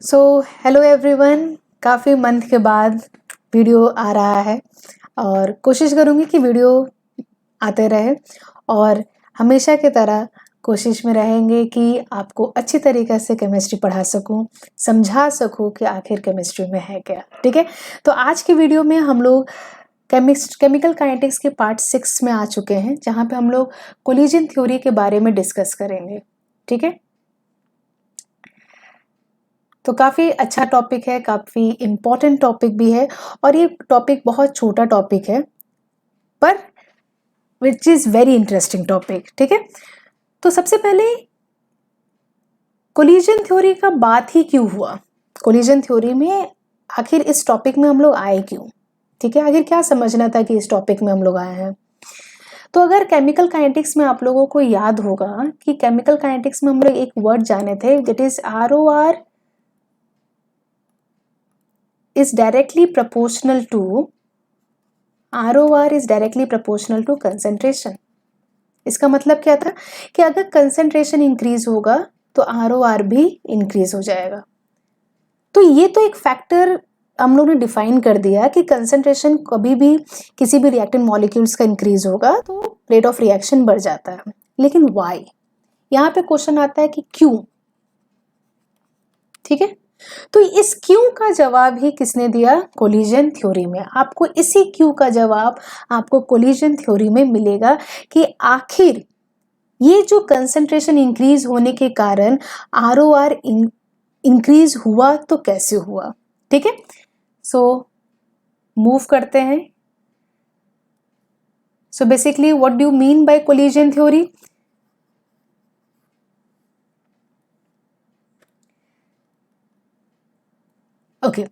So hello everyone, काफ़ी month के बाद वीडियो आ रहा है और कोशिश करूँगी कि वीडियो आते रहे और हमेशा की तरह कोशिश में रहेंगे कि आपको अच्छी तरीक़े से केमिस्ट्री पढ़ा सकूं, समझा सकूं कि आखिर केमिस्ट्री में है क्या। ठीक है, तो आज की वीडियो में हम लोग केमिकल काइनेटिक्स के पार्ट 6 में आ चुके हैं, जहाँ पे हम लोग कोलिजन थ्योरी के बारे में डिस्कस करेंगे। ठीक है, तो काफ़ी अच्छा टॉपिक है, काफ़ी इम्पॉर्टेंट टॉपिक भी है और ये टॉपिक बहुत छोटा टॉपिक है पर which is very interesting topic. ठीक है, तो सबसे पहले कोलिजन थ्योरी का बात ही क्यों हुआ, कोलिजन थ्योरी में आखिर इस टॉपिक में हम लोग आए क्यों। ठीक है, आखिर क्या समझना था कि इस टॉपिक में हम लोग आए हैं। तो अगर केमिकल काइनेटिक्स में आप लोगों को याद होगा कि केमिकल काइनेटिक्स में हम लोग एक वर्ड जाने थे, that is ROR is directly proportional to ROR is directly proportional to concentration। इसका मतलब क्या था कि अगर कंसेंट्रेशन इंक्रीज होगा तो ROR भी इंक्रीज हो जाएगा। तो ये तो एक फैक्टर हम लोग ने डिफाइन कर दिया कि कंसेंट्रेशन कभी भी किसी भी रिएक्टेंट मॉलिक्यूल्स का इंक्रीज होगा तो रेट ऑफ रिएक्शन बढ़ जाता है। लेकिन वाई, यहाँ पे क्वेश्चन आता है कि क्यों। ठीक है, तो इस क्यों का जवाब ही किसने दिया, कोलिजन थ्योरी में। आपको इसी क्यों का जवाब आपको कोलिजन थ्योरी में मिलेगा कि आखिर ये जो कंसंट्रेशन इंक्रीज होने के कारण ROR इंक्रीज हुआ तो कैसे हुआ। ठीक है, सो मूव करते हैं। So basically what do you mean by collision theory. Okay,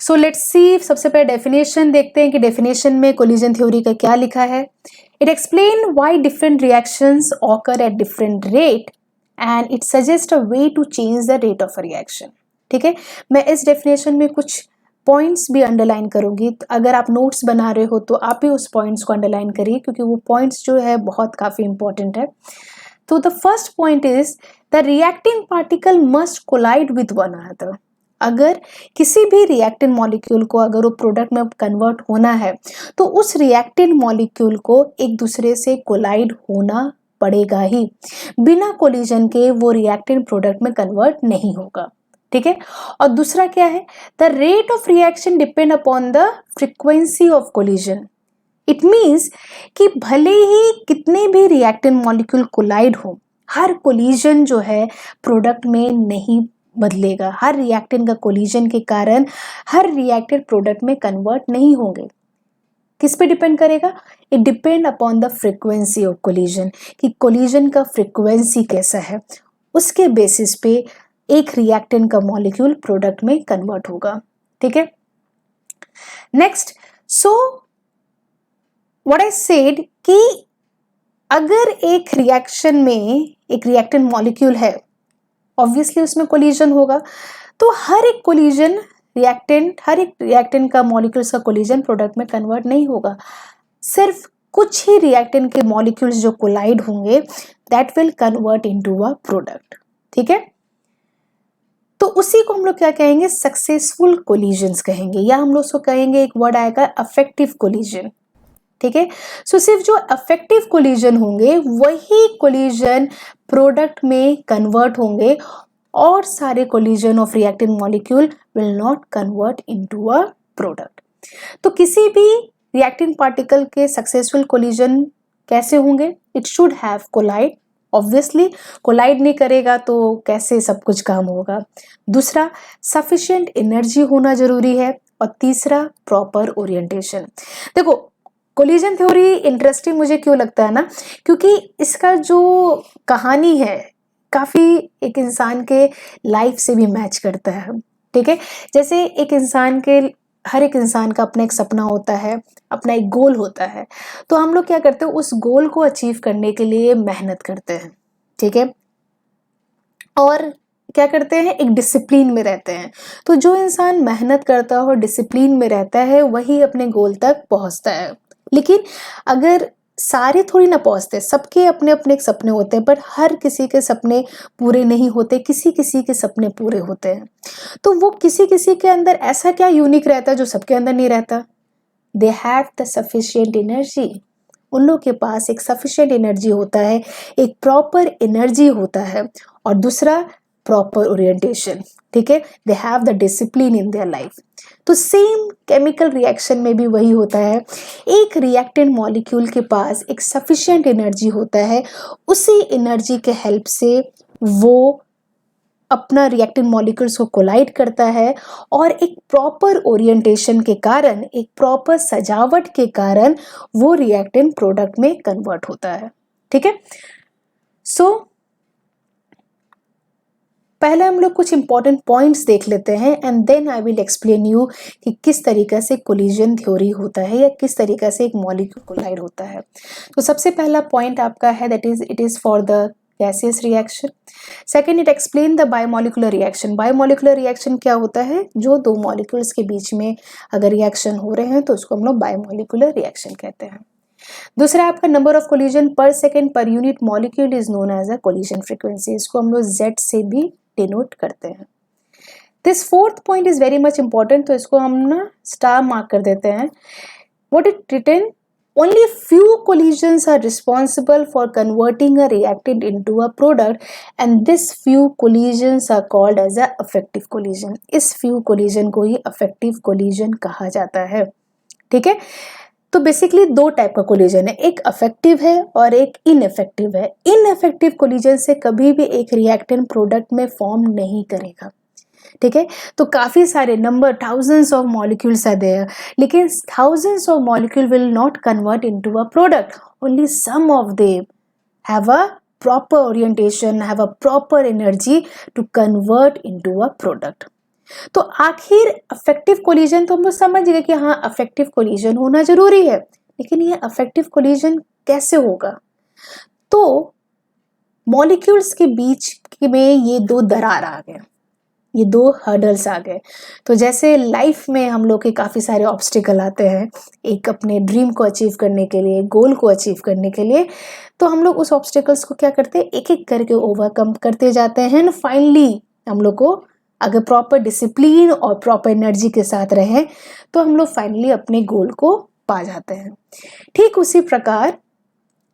so let's see, सबसे पहले डेफिनेशन देखते हैं कि डेफिनेशन में कोलिजन थ्योरी का क्या लिखा है। It explain why different reactions occur at different rate and it suggest a way to change the rate of a reaction. ठीक है, मैं इस डेफिनेशन में कुछ पॉइंट्स भी अंडरलाइन करूंगी, तो अगर आप नोट्स बना रहे हो तो आप भी उस पॉइंट्स को अंडरलाइन करिए क्योंकि वो पॉइंट्स जो है बहुत काफ़ी इंपॉर्टेंट है। तो the first point is the reacting particle must collide with one another. अगर किसी भी रिएक्टेंट मॉलिक्यूल को अगर वो प्रोडक्ट में कन्वर्ट होना है तो उस रिएक्टेंट मॉलिक्यूल को एक दूसरे से कोलाइड होना पड़ेगा ही, बिना कोलिजन के वो रिएक्टेंट प्रोडक्ट में कन्वर्ट नहीं होगा। ठीक है, और दूसरा क्या है, the rate of reaction depend upon the frequency of collision. It means कि भले ही कितने भी रिएक्टेंट मॉलिक्यूल कोलाइड हो, हर कोलिजन जो है प्रोडक्ट में नहीं बदलेगा। हर रिएक्टेंट का कोलिजन के कारण हर रिएक्टेड प्रोडक्ट में कन्वर्ट नहीं होंगे। किस पे डिपेंड करेगा, it depend upon the frequency of collision, कि कोलिजन का फ्रीक्वेंसी कैसा है, उसके बेसिस पे एक रिएक्टेंट का मॉलिक्यूल प्रोडक्ट में कन्वर्ट होगा। ठीक है, next, so what I said कि अगर एक रिएक्शन में एक रिएक्टेंट मॉलिक्यूल है, ऑब्वियसली उसमें कोलिजन होगा, तो हर एक रिएक्टेंट का मॉलिक्यूल्स का कोलिजन प्रोडक्ट में कन्वर्ट नहीं होगा। सिर्फ कुछ ही रिएक्टेंट के मॉलिक्यूल्स जो कोलाइड होंगे that will convert into a product. ठीक है, तो उसी को हम लोग क्या कहेंगे, सक्सेसफुल कोलिजन्स कहेंगे, या हम लोग उसको कहेंगे, एक वर्ड आएगा अफेक्टिव कोलिजन। ठीक है, सो सिर्फ जो अफेक्टिव कोलिजन होंगे वही कोलिजन प्रोडक्ट में कन्वर्ट होंगे और सारे collision of reactant molecule will not convert into a product. तो किसी भी रिएक्टेंट पार्टिकल के सक्सेसफुल कोलिजन कैसे होंगे, it should have collide. Obviously collide नहीं करेगा तो कैसे सब कुछ काम होगा। दूसरा, सफिशिएंट एनर्जी होना जरूरी है, और तीसरा, प्रॉपर ओरिएंटेशन। देखो, कोलिजन थ्योरी इंटरेस्टिंग मुझे क्यों लगता है ना, क्योंकि इसका जो कहानी है काफ़ी एक इंसान के लाइफ से भी मैच करता है। ठीक है, जैसे हर एक इंसान का अपना एक सपना होता है, अपना एक गोल होता है, तो हम लोग क्या करते हैं, उस गोल को अचीव करने के लिए मेहनत करते हैं। ठीक है, और क्या करते हैं, एक डिसिप्लिन में रहते हैं। तो जो इंसान मेहनत करता है और डिसिप्लिन में रहता है वही अपने गोल तक पहुंचता है। लेकिन अगर सारे थोड़ी ना पहुंचते, सबके अपने अपने सपने होते हैं, पर हर किसी के सपने पूरे नहीं होते, किसी किसी के सपने पूरे होते हैं। तो वो किसी किसी के अंदर ऐसा क्या यूनिक रहता है जो सबके अंदर नहीं रहता? They have the sufficient energy. उन लोग के पास एक सफिशियंट एनर्जी होता है, एक प्रॉपर एनर्जी होता है, और दूसरा प्रॉपर ओरिएंटेशन। ठीक है, they have the discipline in their life. तो सेम केमिकल रिएक्शन में भी वही होता है, एक रिएक्टेंट मॉलिक्यूल के पास एक सफिशिएंट एनर्जी होता है, उसी एनर्जी के हेल्प से वो अपना रिएक्टेंट मॉलिक्यूल्स को कोलाइड करता है, और एक प्रॉपर ओरिएंटेशन के कारण, एक प्रॉपर सजावट के कारण वो रिएक्टेंट प्रोडक्ट में कन्वर्ट होता है। ठीक है, सो पहले हम लोग कुछ इंपॉर्टेंट पॉइंट्स देख लेते हैं, and then I will explain you कि किस तरीके से कोलिजन थ्योरी होता है या किस तरीके से एक मॉलिक्यूल कोलाइड होता है। तो सबसे पहला पॉइंट आपका है that is it is for the gaseous reaction. Second, it explain the biomolecular reaction. Biomolecular reaction क्या होता है? जो दो मॉलिक्यूल्स के बीच में अगर रिएक्शन हो रहे हैं तो उसको हम लोग बायोमोलिकुलर रिएक्शन कहते हैं। दूसरा आपका नंबर ऑफ कोलिजन पर सेकेंड पर unit molecule is known as a collision frequency. इसको हम लोग Z से भी डिनोट करते हैं। This fourth point is very much important, तो इसको हम ना स्टार मार्क कर देते हैं। What it written? Only few collisions are responsible for converting a reactant into a product, and this few collisions are called as a affective collision. इस few collision को ही affective collision कहा जाता है। ठीक है, तो बेसिकली दो टाइप का कोलिजन है, एक अफेक्टिव है और एक इनफेक्टिव है। इनफेक्टिव कोलिजन से कभी भी एक रिएक्टेंट प्रोडक्ट में फॉर्म नहीं करेगा। ठीक है, तो काफी सारे number thousands of molecules are there, लेकिन thousands of molecule will not convert into a product, only some of them have a proper orientation, have a proper energy to convert into a product. तो आखिर affective collision तो हम लोग समझ गए कि हाँ अफेक्टिव कोलिजन होना जरूरी है, लेकिन ये अफेक्टिव कोलिजन कैसे होगा? तो मॉलिक्यूल्स के बीच में ये दो दरार आ गए, ये दो हर्डल्स आ गए। तो जैसे लाइफ में हम लोग के काफ़ी सारे ऑब्स्टिकल आते हैं एक अपने ड्रीम को अचीव करने के लिए, गोल को अचीव करने के लिए, तो हम लोग उस ऑब्स्टिकल्स को क्या करते हैं, एक एक करके ओवरकम करते जाते हैं। फाइनली हम लोग को अगर प्रॉपर डिसिप्लिन और प्रॉपर एनर्जी के साथ रहें तो हम लोग फाइनली अपने गोल को पा जाते हैं। ठीक उसी प्रकार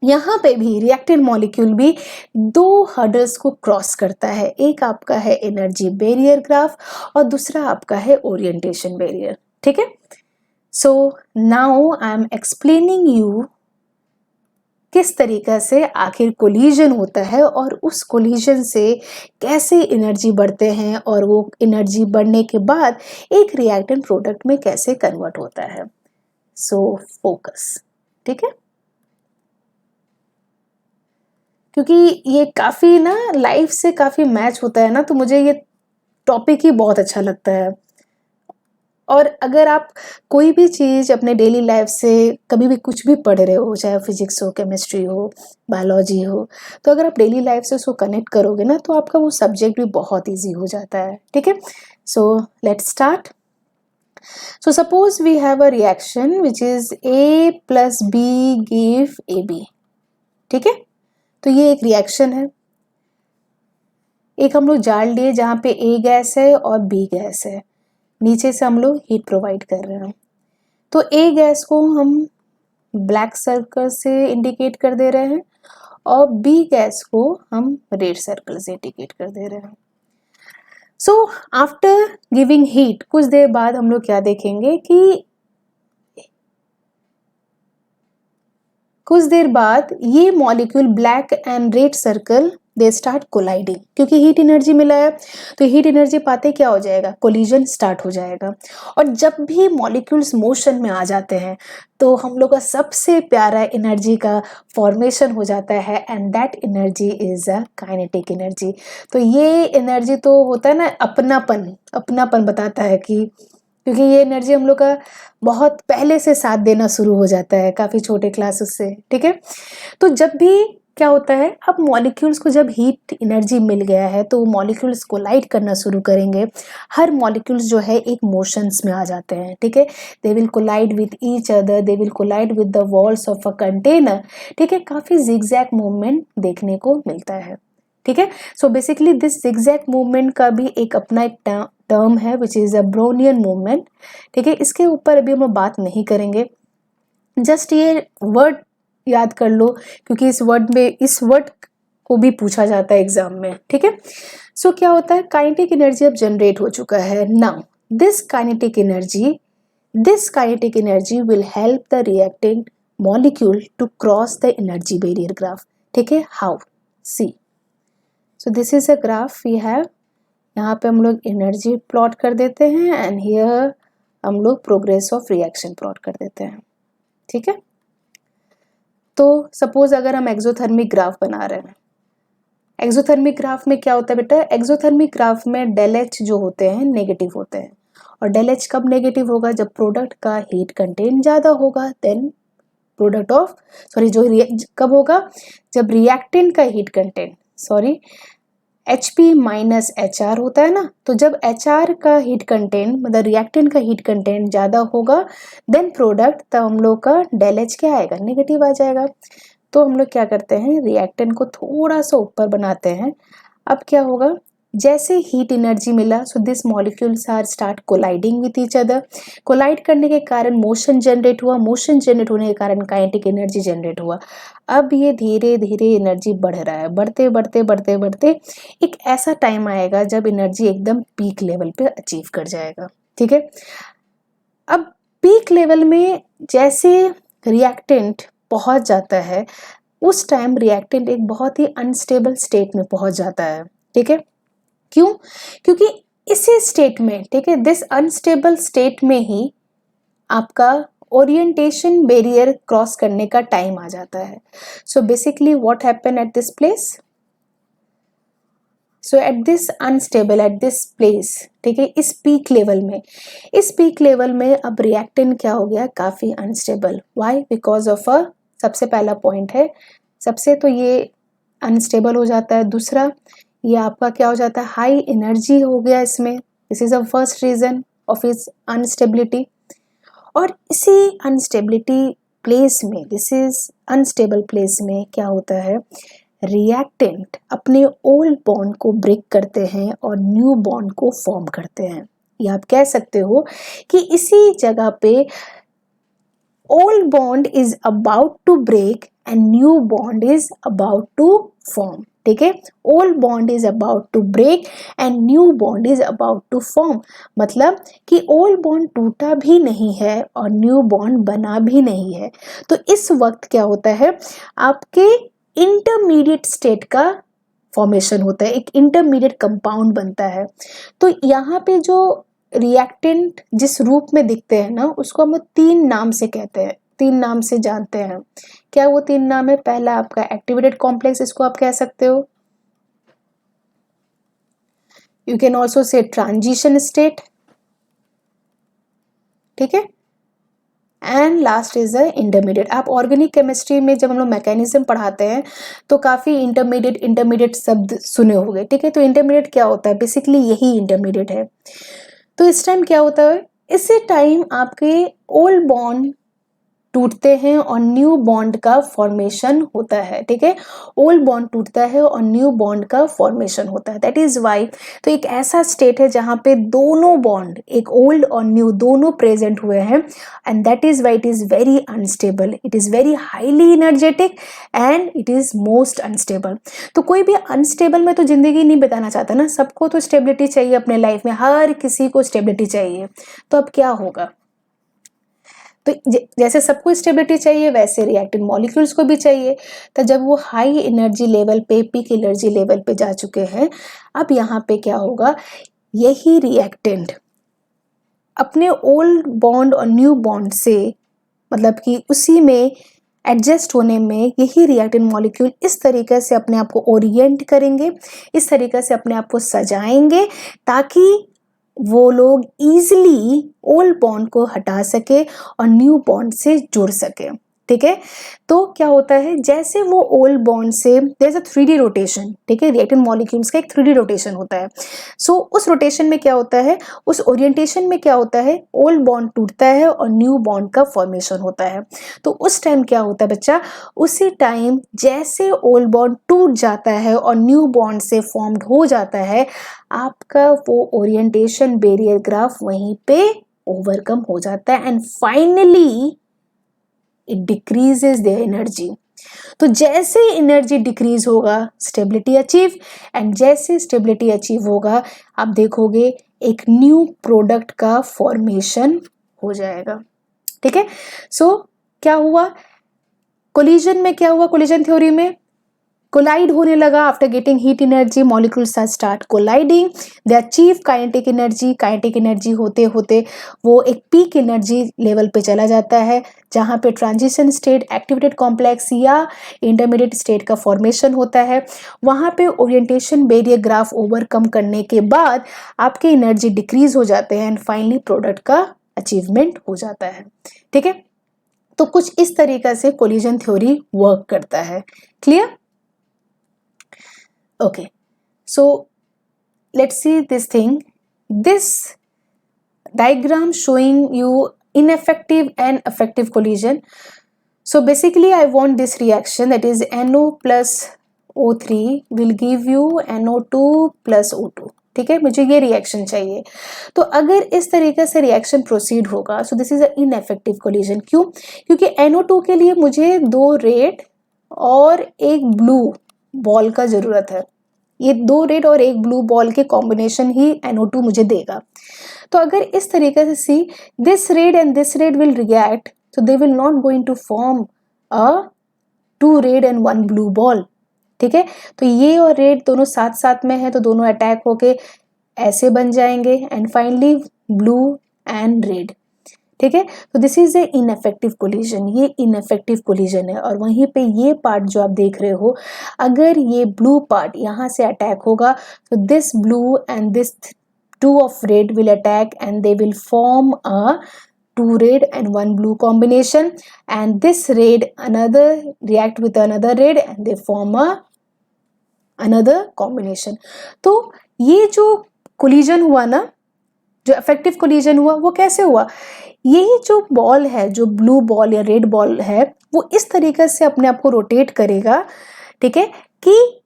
यहाँ पे भी रिएक्टेंट मॉलिक्यूल भी दो हर्डल्स को क्रॉस करता है, एक आपका है एनर्जी बैरियर ग्राफ और दूसरा आपका है ओरिएंटेशन बैरियर। ठीक है, so now I am explaining you किस तरीके से आखिर कोलिजन होता है और उस कोलिजन से कैसे एनर्जी बढ़ते हैं और वो एनर्जी बढ़ने के बाद एक रिएक्टेंट प्रोडक्ट में कैसे कन्वर्ट होता है। So focus. ठीक है, क्योंकि ये काफ़ी ना लाइफ से काफ़ी मैच होता है ना, तो मुझे ये टॉपिक ही बहुत अच्छा लगता है। और अगर आप कोई भी चीज़ अपने डेली लाइफ से कभी भी कुछ भी पढ़ रहे हो, चाहे फिजिक्स हो, केमिस्ट्री हो, बायोलॉजी हो, तो अगर आप डेली लाइफ से उसको कनेक्ट करोगे ना तो आपका वो सब्जेक्ट भी बहुत ईजी हो जाता है। ठीक है, so let's start. So suppose we have a reaction which is A + B give AB। ठीक है, तो ये एक रिएक्शन है। एक हम लोग जाल लिए जहाँ पे A गैस है और B गैस है, नीचे से हम लोग हीट प्रोवाइड कर रहे हैं। तो A गैस को हम ब्लैक सर्कल से इंडिकेट कर दे रहे हैं और B गैस को हम रेड सर्कल से इंडिकेट कर दे रहे हैं। सो आफ्टर गिविंग हीट कुछ देर बाद हम लोग क्या देखेंगे कि कुछ देर बाद ये molecule black and red circle they start colliding, क्योंकि हीट एनर्जी मिला है तो हीट एनर्जी पाते क्या हो जाएगा, कोलिजन स्टार्ट हो जाएगा। और जब भी मॉलिक्यूल्स मोशन में आ जाते हैं तो हम लोग का सबसे प्यारा एनर्जी का फॉर्मेशन हो जाता है, and that energy is a kinetic energy. तो ये एनर्जी तो होता है ना, अपनापन बताता है कि, क्योंकि ये एनर्जी हम लोग का बहुत पहले से साथ देना शुरू हो जाता है, काफ़ी छोटे क्लासेस से। ठीक है, तो जब भी क्या होता है, अब मॉलिक्यूल्स को जब हीट एनर्जी मिल गया है तो मॉलिक्यूल्स कोलाइड करना शुरू करेंगे। हर मॉलिक्यूल्स जो है एक मोशंस में आ जाते हैं, ठीक है। They will collide with each other, they will collide with the walls of a container, ठीक है। काफी जिगजैग मूवमेंट देखने को मिलता है, ठीक है। So basically this zigzag movement का भी एक अपना एक टर्म है which is a Brownian movement, ठीक है। इसके ऊपर अभी हम बात नहीं करेंगे, जस्ट ये वर्ड याद कर लो क्योंकि इस वर्ड को भी पूछा जाता है एग्जाम में, ठीक है। सो क्या होता है, काइनेटिक एनर्जी अब जनरेट हो चुका है। Now this kinetic energy will help the reactant molecule to cross the energy barrier graph, ठीक है। How, see, so this is a graph we have, यहाँ पे हम लोग एनर्जी प्लॉट कर देते हैं एंड हियर हम लोग प्रोग्रेस ऑफ रिएक्शन प्लॉट कर देते हैं, ठीक है। तो सपोज अगर हम एक्सोथर्मिक ग्राफ बना रहे हैं, एक्सोथर्मिक ग्राफ में क्या होता है बेटा, एक्सोथर्मिक ग्राफ में डेल एच जो होते हैं नेगेटिव होते हैं, और डेल एच कब नेगेटिव होगा, जब प्रोडक्ट का हीट कंटेंट ज्यादा होगा, देन प्रोडक्ट ऑफ कब होगा, जब रिएक्टेंट का heat content HP minus HR होता है ना, तो जब HR का हीट कंटेंट मतलब रिएक्टेंट का हीट कंटेंट ज़्यादा होगा देन प्रोडक्ट, तब हम लोग का डेल एच क्या आएगा, नेगेटिव आ जाएगा। तो हम लोग क्या करते हैं, रिएक्टेंट को थोड़ा सा ऊपर बनाते हैं। अब क्या होगा, जैसे हीट एनर्जी मिला so this molecules are start colliding with each other, collide करने के कारण मोशन जनरेट हुआ, मोशन जनरेट होने के कारण काइनेटिक एनर्जी जनरेट हुआ। अब ये धीरे धीरे एनर्जी बढ़ रहा है, बढ़ते बढ़ते बढ़ते बढ़ते एक ऐसा टाइम आएगा जब एनर्जी एकदम पीक लेवल पे अचीव कर जाएगा, ठीक है। अब पीक लेवल में जैसे रिएक्टेंट पहुंच जाता है, उस टाइम रिएक्टेंट एक बहुत ही अनस्टेबल स्टेट में पहुंच जाता है, ठीक है। क्यों, क्योंकि इसी स्टेट में, ठीक है, दिस अनस्टेबल स्टेट में ही आपका ओरिएंटेशन बैरियर क्रॉस करने का टाइम आ जाता है। So basically what happen at this place, so at this unstable at this place, ठीक है, इस पीक लेवल में अब रिएक्टेंट क्या हो गया, काफी unstable. Why, because of a, सबसे पहला पॉइंट है, सबसे तो ये अनस्टेबल हो जाता है, दूसरा ये आपका क्या हो जाता है, हाई एनर्जी हो गया इसमें, this is a first reason of its instability. और इसी अनस्टेबिलिटी प्लेस में, दिस इज अनस्टेबल प्लेस में क्या होता है, रिएक्टेंट अपने ओल्ड बॉन्ड को ब्रेक करते हैं और न्यू बॉन्ड को फॉर्म करते हैं। या आप कह सकते हो कि इसी जगह पे old bond is about to break and new bond is about to form, ठीक है। old bond is about to break and new bond is about to form, मतलब कि old bond टूटा भी नहीं है और new bond बना भी नहीं है। तो इस वक्त क्या होता है, आपके इंटरमीडिएट स्टेट का फॉर्मेशन होता है, एक इंटरमीडिएट कंपाउंड बनता है। तो यहाँ पे जो रिएक्टेंट जिस रूप में दिखते हैं ना, उसको हम 3 नाम से कहते हैं, 3 नाम से जानते हैं। क्या वो 3 नाम है, पहला आपका एक्टिवेटेड कॉम्प्लेक्स, इसको आप कह सकते हो, you can also say transition state, ठीक है, and last is a intermediate. आप ऑर्गेनिक केमिस्ट्री में जब हम लोग मैकेनिज्म पढ़ाते हैं तो काफी इंटरमीडिएट शब्द सुने होंगे, ठीक है। तो इंटरमीडिएट क्या होता है, बेसिकली यही इंटरमीडिएट है। तो इस टाइम क्या होता है, इसी टाइम आपके ओल्ड बॉन्ड टूटते हैं और न्यू बॉन्ड का फॉर्मेशन होता है, ठीक है। ओल्ड बॉन्ड टूटता है और न्यू बॉन्ड का फॉर्मेशन होता है, दैट इज वाई। तो एक ऐसा स्टेट है जहां पे दोनों बॉन्ड, एक ओल्ड और न्यू दोनों प्रेजेंट हुए हैं, and that is why it is very unstable, it is very highly energetic and it is most unstable. तो कोई भी अनस्टेबल में तो जिंदगी नहीं बिताना चाहता ना, सबको तो स्टेबिलिटी चाहिए अपने लाइफ में, हर किसी को स्टेबिलिटी चाहिए। तो अब क्या होगा, तो जैसे सबको स्टेबिलिटी चाहिए वैसे रिएक्टेंट मॉलिक्यूल्स को भी चाहिए। तो जब वो हाई एनर्जी लेवल पे, पीक एनर्जी लेवल पे जा चुके हैं, अब यहाँ पे क्या होगा, यही रिएक्टेंट अपने ओल्ड बॉन्ड और न्यू बॉन्ड से, मतलब कि उसी में एडजस्ट होने में यही रिएक्टेंट मॉलिक्यूल इस तरीके से अपने आप को ओरिएंट करेंगे, इस तरीके से अपने आप को सजाएंगे ताकि वो लोग इजीली ओल्ड बॉन्ड को हटा सके और न्यू बॉन्ड से जुड़ सके, ठीक है। तो क्या होता है, जैसे वो ओल्ड बॉन्ड से there is a 3D rotation, ठीक है, रिएक्टेंट मॉलिक्यूल्स का एक 3D रोटेशन होता है। सो उस रोटेशन में क्या होता है, उस ओरिएंटेशन में क्या होता है, ओल्ड बॉन्ड टूटता है और न्यू बॉन्ड का फॉर्मेशन होता है। तो उस टाइम क्या होता है बच्चा, उसी टाइम जैसे ओल्ड बॉन्ड टूट जाता है और न्यू बॉन्ड से फॉर्म्ड हो जाता है, आपका वो ओरिएंटेशन बैरियर ग्राफ वहीं पे ओवरकम हो जाता है and finally it decreases their energy. तो जैसे एनर्जी डिक्रीज होगा स्टेबिलिटी अचीव, एंड जैसे स्टेबिलिटी अचीव होगा आप देखोगे एक न्यू प्रोडक्ट का फॉर्मेशन हो जाएगा, ठीक है। सो क्या हुआ कोलिजन में, क्या हुआ कोलिजन थ्योरी में, कोलाइड होने लगा। After getting heat energy molecules start colliding, they achieve kinetic energy. Kinetic energy होते होते वो एक पीक एनर्जी लेवल पे चला जाता है, जहाँ पे ट्रांजिशन स्टेट, एक्टिवेटेड कॉम्प्लेक्स या इंटरमीडिएट स्टेट का फॉर्मेशन होता है। वहाँ पे ओरिएंटेशन बैरियर ग्राफ ओवरकम करने के बाद आपके एनर्जी डिक्रीज हो जाते हैं एंड फाइनली प्रोडक्ट का अचीवमेंट हो जाता है, ठीक है। तो कुछ इस तरीका से कोलिजन थ्योरी वर्क करता है। Clear? Okay, so let's see this thing. This diagram showing you ineffective and effective collision. So basically I want this reaction, that is NO plus O3 will give you NO2 plus O2, ठीक है, मुझे ये reaction चाहिए। तो अगर इस तरीके से रिएक्शन प्रोसीड होगा so this is a ineffective collision. क्यों? क्योंकि NO2 के लिए मुझे 2 रेड और एक ब्लू बॉल का जरूरत है। ये 2 रेड और एक ब्लू बॉल के कॉम्बिनेशन ही NO2 मुझे देगा। तो अगर इस तरीके से see this red and this red will react, so they will not going to form a 2 red and 1 blue ball, ठीक है। तो ये और रेड दोनों साथ साथ में है तो दोनों अटैक होके ऐसे बन जाएंगे and finally blue and red, ठीक है। तो दिस इज ए इनएफेक्टिव कोलिजन, ये इनएफेक्टिव कोलिजन है। और वहीं पे ये पार्ट जो आप देख रहे हो, अगर ये ब्लू पार्ट यहाँ से अटैक होगा तो this blue and this 2 of red will attack and they will form a 2 red and 1 blue combination, and this red another react with another red and they form a another combination. तो ये जो collision हुआ ना, जो effective collision हुआ वो कैसे हुआ, यही जो बॉल है, जो ब्लू बॉल या रेड बॉल है, वो इस तरीके से अपने आप को रोटेट करेगा, ठीक है, कि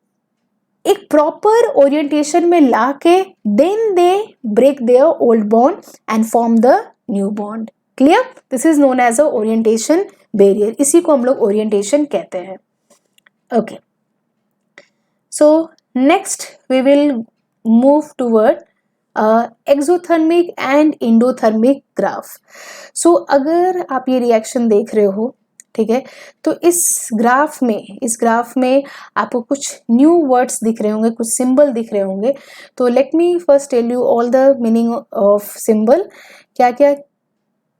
एक प्रॉपर ओरिएंटेशन में लाके then they break their old bond and form the new bond. Clear? This is known as a orientation barrier, इसी को हम लोग ओरिएंटेशन कहते हैं। Okay, so next we will move toward exothermic and endothermic graph. सो अगर आप ये रिएक्शन देख रहे हो, ठीक है, तो इस ग्राफ में आपको कुछ न्यू वर्ड्स दिख रहे होंगे, कुछ सिंबल दिख रहे होंगे। तो let me first tell you all the meaning of symbol, क्या क्या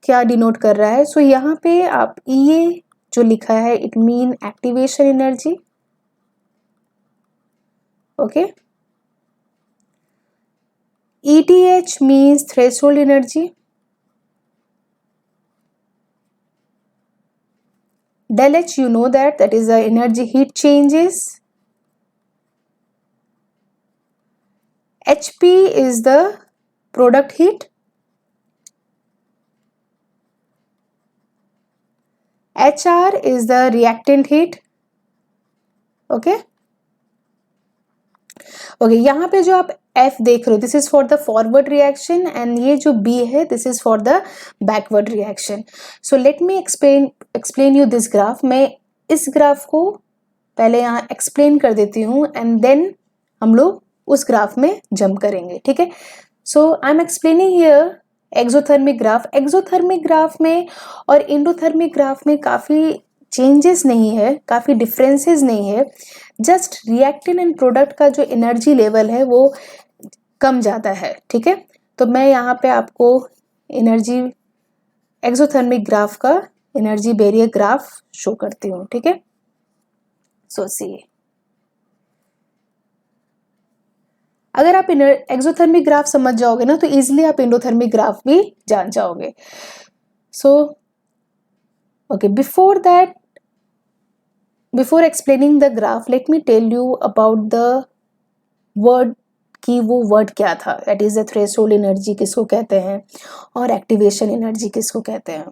क्या डिनोट कर रहा है। सो यहाँ पे आप ये जो लिखा है it mean activation energy, okay. ETH means threshold energy. Del H, you know that is the energy heat changes. HP is the product heat. HR is the reactant heat. Okay. Okay, यहाँ पे जो आप F देख रहे हो this is for the forward reaction and ये जो B है this is for the backward reaction. So let me explain you this graph. मैं इस ग्राफ को पहले यहाँ एक्सप्लेन कर देती हूँ एंड देन हम लोग उस ग्राफ में जंप करेंगे, ठीक है। So I am explaining here exothermic graph. Exothermic graph में और इंडोथर्मिक ग्राफ में काफ़ी चेंजेस नहीं है, काफ़ी डिफरेंसेस नहीं है, जस्ट रिएक्टेंट एंड प्रोडक्ट का जो एनर्जी लेवल है वो कम ज़्यादा है, ठीक है। तो मैं यहाँ पे आपको एनर्जी एक्सोथर्मिक ग्राफ का एनर्जी बैरियर ग्राफ शो करती हूँ, ठीक है। सो सी, अगर आप एक्सोथर्मिक ग्राफ समझ जाओगे ना तो इजीली आप इंडोथर्मिक ग्राफ भी जान जाओगे। सो Okay, before explaining the graph, let me tell you about the word कि वो वर्ड क्या था. That is the threshold energy किसको कहते हैं और एक्टिवेशन एनर्जी किसको कहते हैं.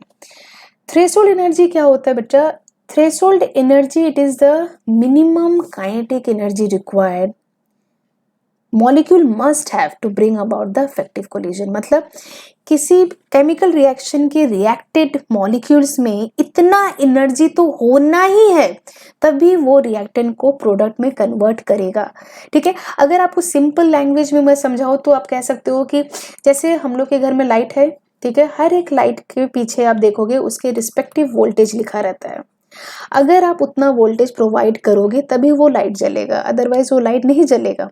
थ्रेशोल्ड एनर्जी क्या होता है बेटा? Threshold energy, it is the minimum kinetic energy required molecule must have to bring about the effective collision. मतलब किसी केमिकल रिएक्शन के रिएक्टेड मॉलिक्यूल्स में इतना एनर्जी तो होना ही है, तभी वो रिएक्टेंट को प्रोडक्ट में कन्वर्ट करेगा. ठीक है, अगर आपको सिंपल लैंग्वेज में मैं समझाऊं तो आप कह सकते हो कि जैसे हम लोग के घर में लाइट है, ठीक है, हर एक लाइट के पीछे आप देखोगे उसके रिस्पेक्टिव वोल्टेज लिखा रहता है. अगर आप उतना वोल्टेज प्रोवाइड करोगे तभी वो लाइट जलेगा, अदरवाइज वो लाइट नहीं जलेगा.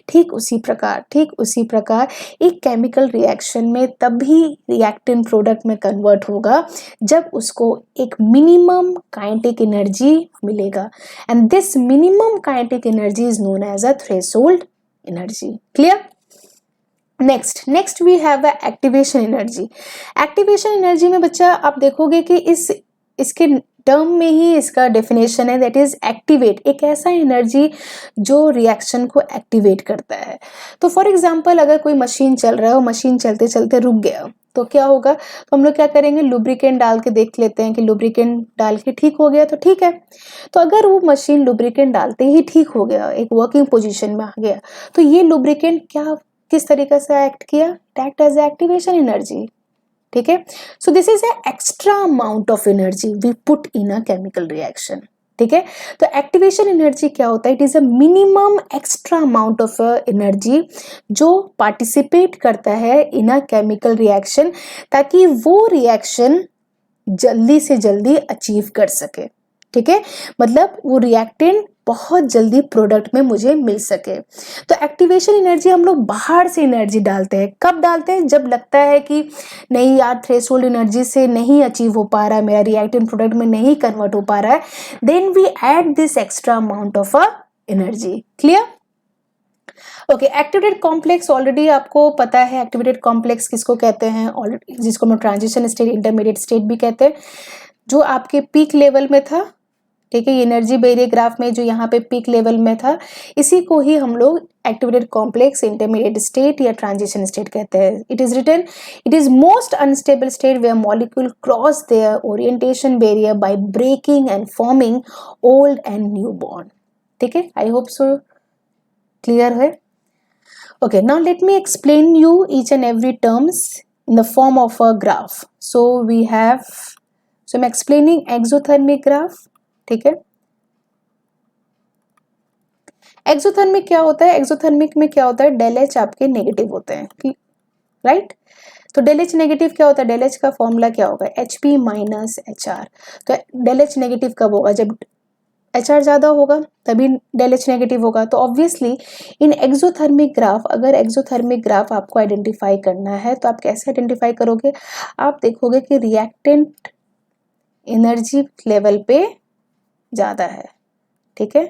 ठीक उसी प्रकार एक केमिकल रिएक्शन में तभी रिएक्टेंट प्रोडक्ट में कन्वर्ट होगा जब उसको एक मिनिमम काइनेटिक एनर्जी मिलेगा. And this minimum kinetic energy is known as a threshold energy. Clear? Next we have a activation energy. Activation energy में बच्चा आप देखोगे कि इसके टर्म में ही इसका डेफिनेशन है, दैट इज एक्टिवेट. एक ऐसा एनर्जी जो रिएक्शन को एक्टिवेट करता है. तो फॉर एग्जांपल अगर कोई मशीन चल रहा है और मशीन चलते चलते रुक गया तो क्या होगा? तो हम लोग क्या करेंगे, लुब्रिकेंट डाल के देख लेते हैं कि लुब्रिकेंट डाल के ठीक हो गया तो ठीक है. तो अगर वो मशीन लुब्रिकेंट डालते ही ठीक हो गया, एक वर्किंग पोजिशन में आ गया, तो ये लुब्रिकेंट किस तरीके से एक्ट किया? Act as activation energy. ठीक है, so this is a extra amount of energy we put in a chemical reaction. ठीक है, तो एक्टिवेशन एनर्जी क्या होता है? It is a minimum extra amount of energy जो पार्टिसिपेट करता है इन अ केमिकल रिएक्शन ताकि वो रिएक्शन जल्दी से जल्दी अचीव कर सके. ठीक है, मतलब वो रिएक्टेंट बहुत जल्दी प्रोडक्ट में मुझे मिल सके. तो एक्टिवेशन एनर्जी हम लोग बाहर से एनर्जी डालते हैं. कब डालते हैं? जब लगता है कि नहीं यार, थ्रेशोल्ड एनर्जी से नहीं अचीव हो पा रहा है, मेरा रिएक्टेंट प्रोडक्ट में नहीं कन्वर्ट हो पा रहा है, then we add this extra amount of a energy. Clear? Okay, activated complex already आपको पता है. एक्टिवेटेड कॉम्प्लेक्स किसको कहते हैं? ऑलरेडी, जिसको हम ट्रांजिशन स्टेट, इंटरमीडिएट स्टेट भी कहते हैं, जो आपके पीक लेवल में था. ठीक है, एनर्जी बैरियर ग्राफ में जो यहाँ पे पीक लेवल में था, इसी को ही हम लोग एक्टिवेटेड कॉम्प्लेक्स, इंटरमीडिएट स्टेट या ट्रांजिशन स्टेट कहते हैं. It is written, it is most unstable state where molecule cross their orientation barrier by breaking and forming old and new bond. ठीक है, आई होप सो क्लियर है. Okay, now let me explain you each and every terms in the form of a graph. So I'm explaining exothermic graph. ठीक है, exothermic क्या होता है? Exothermic में क्या होता है? डेल एच आपके नेगेटिव होते हैं, राइट? तो डेल एच नेगेटिव क्या होता है? डेल एच का फॉर्मूला क्या होगा? H P minus H R. तो डेल एच नेगेटिव कब होगा? जब एच आर ज्यादा होगा तभी डेल एच नेगेटिव होगा. तो ऑब्वियसली इन एक्सोथर्मिक ग्राफ, अगर एक्सोथर्मिक ग्राफ आपको आइडेंटिफाई करना है तो आप कैसे आइडेंटिफाई करोगे? आप देखोगे कि रिएक्टेंट एनर्जी लेवल पे ज्यादा है. ठीक है,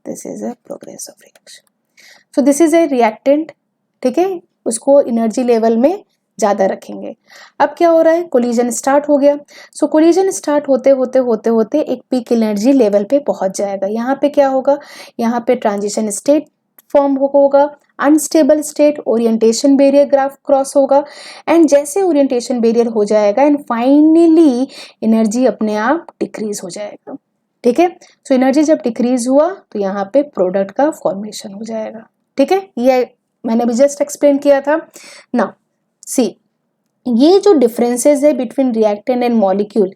this is a progress of reaction. So this is A reactant. ठीक है, उसको एनर्जी लेवल में ज्यादा रखेंगे. अब क्या हो रहा है? कोलिजन स्टार्ट हो गया. सो कोलिजन स्टार्ट होते होते एक पीक एनर्जी लेवल पे पहुंच जाएगा. यहाँ पे क्या होगा? यहाँ पे ट्रांजिशन स्टेट फॉर्म होगा, unstable state, orientation barrier graph cross होगा, एंड जैसे ओरिएंटेशन बैरियर हो जाएगा एंड फाइनली एनर्जी अपने आप डिक्रीज हो जाएगा. ठीक है, सो एनर्जी जब डिक्रीज हुआ तो यहाँ पे प्रोडक्ट का फॉर्मेशन हो जाएगा. ठीक है, ये मैंने अभी जस्ट एक्सप्लेन किया था. नाउ सी, ये जो डिफरेंसेस है between reactant and molecule,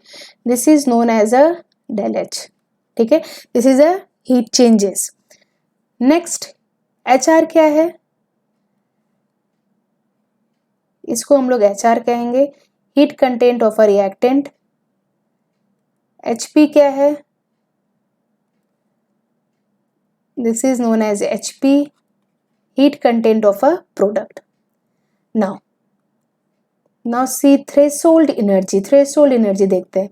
this is known as a del H. ठीक है, this is a heat changes. Next H R क्या है? इसको हम लोग एच आर कहेंगे, heat content of a reactant. H P क्या है? This is known as H P, heat content of a product. Now see threshold energy देखते हैं.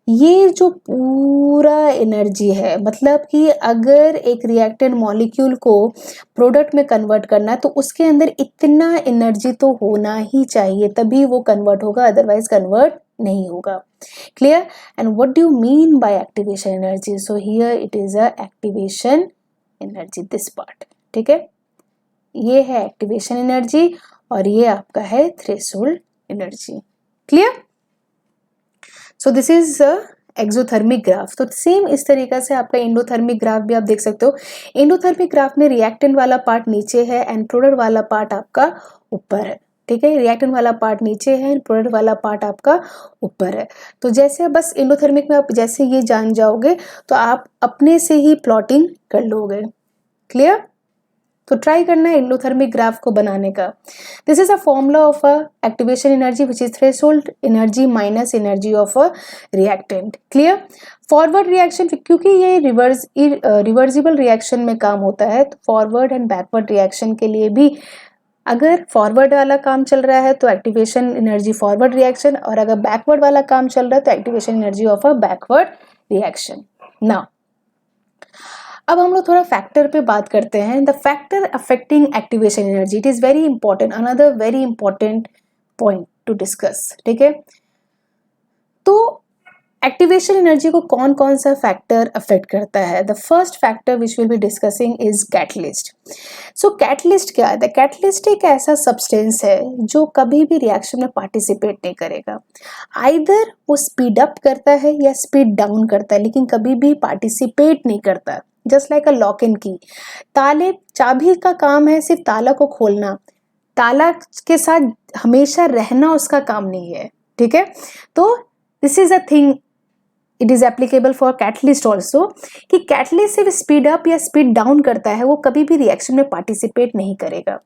ये जो पूरा एनर्जी है, मतलब कि अगर एक रिएक्टेंट मॉलिक्यूल को प्रोडक्ट में कन्वर्ट करना है तो उसके अंदर इतना एनर्जी तो होना ही चाहिए, तभी वो कन्वर्ट होगा, अदरवाइज कन्वर्ट नहीं होगा। Clear? And what do you mean by activation energy? So here it is a activation energy, this part. ठीक है, ये है एक्टिवेशन एनर्जी और ये आपका है threshold energy. Clear? So this is exothermic graph. तो सेम इस तरीके से आपका एंडोथर्मिक ग्राफ भी आप देख सकते हो। एंडोथर्मिक ग्राफ में रिएक्टेंट वाला पार्ट नीचे है एंड प्रोडक्ट वाला पार्ट आपका ऊपर है। ठीक है, रिएक्टेंट वाला पार्ट नीचे है, प्रोडक्ट वाला पार्ट आपका ऊपर है। तो जैसे बस एंडोथर्मिक में आप जैसे ये जान जाओगे तो आप अपने से ही प्लॉटिंग कर लोगे। क्लियर? तो ट्राई करना है एंडोथर्मिक ग्राफ को बनाने का। This is a formula of a activation energy which is threshold energy minus energy of a reactant. Clear? Forward reaction, क्योंकि ये रिवर्सिबल रिएक्शन में काम होता है, तो फॉरवर्ड एंड बैकवर्ड रिएक्शन के लिए भी अगर फॉरवर्ड वाला काम चल रहा है तो एक्टिवेशन एनर्जी फॉरवर्ड रिएक्शन, और अगर बैकवर्ड वाला काम चल रहा है तो activation energy of a backward reaction. Now अब हम लोग थोड़ा फैक्टर पे बात करते हैं। The factor affecting activation energy, it is very important, another very important point two discuss. ठीक है, तो एक्टिवेशन एनर्जी को कौन कौन सा फैक्टर अफेक्ट करता है? The first factor which will be discussing is catalyst. So catalyst क्या है? द कैटलिस्ट एक ऐसा सब्सटेंस है जो कभी भी रिएक्शन में पार्टिसिपेट नहीं करेगा। आइदर वो स्पीड अप करता है या स्पीड डाउन करता है, लेकिन कभी भी पार्टिसिपेट नहीं करता। Just like a lock and की, ताले चाबी का काम है सिर्फ ताला को खोलना, ताला के साथ हमेशा रहना उसका काम नहीं है। ठीक है, तो this is a thing, it is applicable for catalyst also, कि कैटलिस्ट सिर्फ स्पीड अप या स्पीड डाउन करता है, वो कभी भी रिएक्शन में पार्टिसिपेट नहीं करेगा।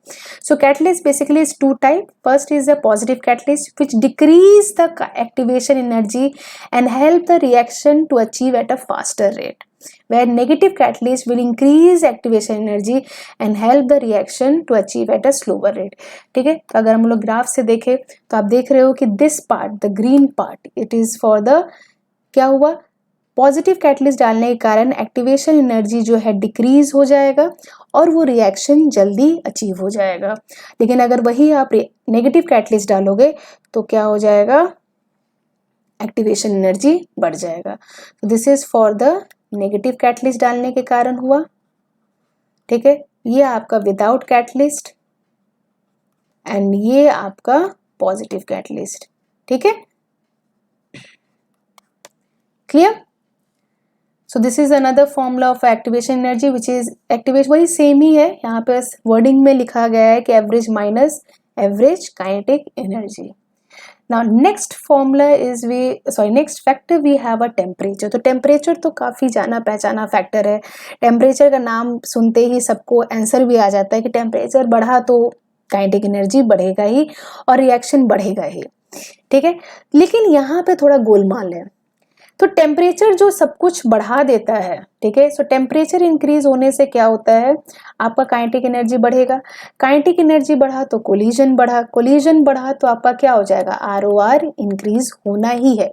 So catalyst basically is two type. First is a positive catalyst which decrease the activation energy and help the reaction to achieve at a faster rate, where negative catalyst will increase activation energy and help the reaction to achieve at a slower rate। ठीक है, तो अगर हम लोग graph से देखें तो आप देख रहे हो कि this part, the green part, it is for the, क्या हुआ, पॉजिटिव कैटलिस्ट डालने के कारण एक्टिवेशन एनर्जी जो है डिक्रीज हो जाएगा और वो रिएक्शन जल्दी अचीव हो जाएगा। लेकिन अगर वही आप नेगेटिव कैटलिस्ट डालोगे तो क्या हो जाएगा, एक्टिवेशन एनर्जी बढ़ जाएगा। This is for the negative catalyst डालने के कारण हुआ। ठीक है, ये आपका विदाउट कैटलिस्ट एंड ये आपका पॉजिटिव कैटलिस्ट। ठीक है, clear? So this is another formula of activation energy which is activation, वही सेम ही है, यहाँ पे वर्डिंग में लिखा गया है कि average minus average kinetic energy. Now next formula is next factor we have a temperature। तो टेम्परेचर तो काफ़ी जाना पहचाना फैक्टर है। टेम्परेचर का नाम सुनते ही सबको आंसर भी आ जाता है कि टेम्परेचर बढ़ा तो काइनेटिक एनर्जी बढ़ेगा ही और रिएक्शन बढ़ेगा ही। ठीक है, लेकिन यहाँ पे थोड़ा गोलमाल है। तो टेम्परेचर जो सब कुछ बढ़ा देता है, ठीक है, सो टेम्परेचर इंक्रीज होने से क्या होता है, आपका काइनेटिक एनर्जी बढ़ेगा। काइनेटिक एनर्जी बढ़ा तो कोलिजन बढ़ा, कोलिजन बढ़ा तो आपका क्या हो जाएगा, ROR इंक्रीज होना ही है।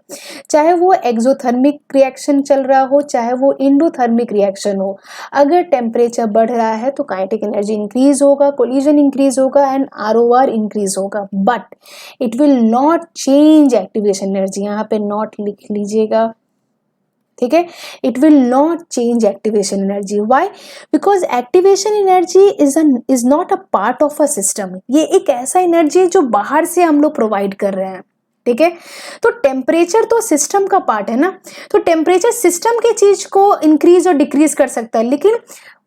चाहे वो एक्सोथर्मिक रिएक्शन चल रहा हो, चाहे वो एंडोथर्मिक रिएक्शन हो, अगर टेम्परेचर बढ़ रहा है तो काइनेटिक एनर्जी इंक्रीज होगा, कोलिजन इंक्रीज होगा एंड ROR इंक्रीज होगा, but it will not change activation energy. यहाँ पे नॉट लिख लीजिएगा। ठीक है, it will not change activation energy. Why? Because activation energy is not a part of a system. ये एक ऐसा एनर्जी है जो बाहर से हम लोग प्रोवाइड कर रहे हैं। ठीक है, तो टेम्परेचर तो सिस्टम का पार्ट है ना, तो टेम्परेचर सिस्टम की चीज को इंक्रीज और डिक्रीज कर सकता है, लेकिन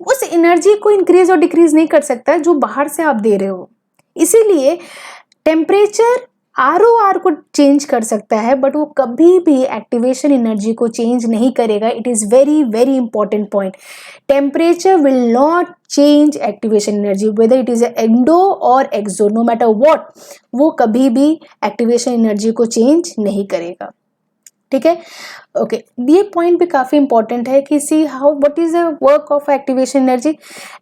उस एनर्जी को इंक्रीज और डिक्रीज नहीं कर सकता जो बाहर से आप दे रहे हो। इसीलिए टेम्परेचर ROR को चेंज कर सकता है, बट वो कभी भी एक्टिवेशन एनर्जी को चेंज नहीं करेगा। It is very very important point. Temperature will not change activation energy, whether it is endo और एक्सो, नो मैटर व्हाट, वो कभी भी एक्टिवेशन एनर्जी को चेंज नहीं करेगा। ठीक है, ओके, ये पॉइंट भी काफी इंपॉर्टेंट है कि see how what is the work of activation energy.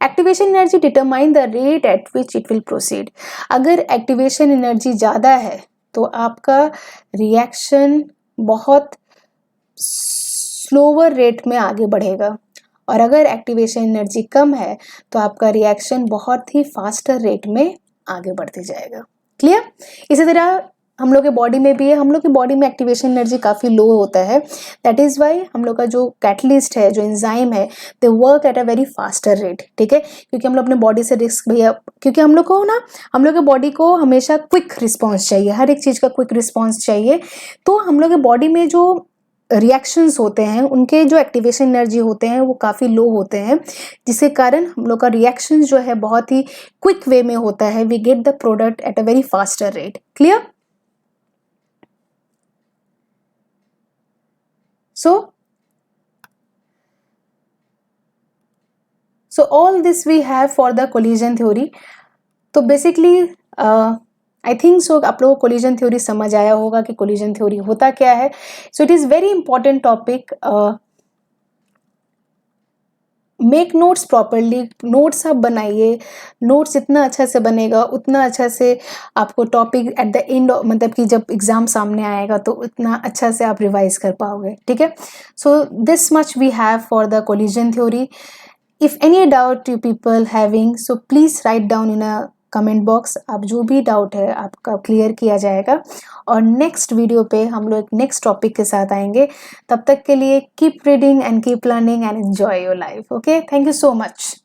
Activation energy determine the rate at which it will proceed. अगर एक्टिवेशन एनर्जी ज्यादा है तो आपका रिएक्शन बहुत स्लोअर रेट में आगे बढ़ेगा, और अगर एक्टिवेशन एनर्जी कम है तो आपका रिएक्शन बहुत ही फास्टर रेट में आगे बढ़ते जाएगा। क्लियर? इसी तरह हम लोग के बॉडी में भी है, हम लोग की बॉडी में एक्टिवेशन एनर्जी काफ़ी लो होता है। दैट इज़ वाई हम लोग का जो कैटलिस्ट है, जो एंजाइम है, they work at a very faster rate, ठीक है, क्योंकि हम लोग अपने बॉडी से रिस्क भैया, क्योंकि हम लोग को ना, हम लोग के बॉडी को हमेशा क्विक रिस्पॉन्स चाहिए, हर एक चीज़ का क्विक रिस्पॉन्स चाहिए। तो हम लोग के बॉडी में जो रिएक्शंस होते हैं, उनके जो एक्टिवेशन एनर्जी होते हैं वो काफ़ी लो होते हैं, जिसके कारण हम लोग का रिएक्शन जो है बहुत ही क्विक वे में होता है। We get the product at a very faster rate. Clear? So all this we have for the collision theory. तो बेसिकली आई थिंक सो आप लोगों को कोलिजन थ्योरी समझ आया होगा कि कोलिजन थ्योरी होता क्या है। So it is very important topic. Make notes properly, notes आप बनाइए, नोट्स जितना अच्छा से बनेगा उतना अच्छा से आपको टॉपिक एट द एंड, मतलब कि जब एग्ज़ाम सामने आएगा तो उतना अच्छा से आप रिवाइज कर पाओगे, ठीक है। So this much we have for the collision theory. If any doubt you people having, so please write down in a comment box. आप जो भी डाउट है आपका क्लियर किया जाएगा, और नेक्स्ट वीडियो पे हम लोग नेक्स्ट टॉपिक के साथ आएंगे। तब तक के लिए keep reading and keep learning and enjoy your life. Okay, thank you so much.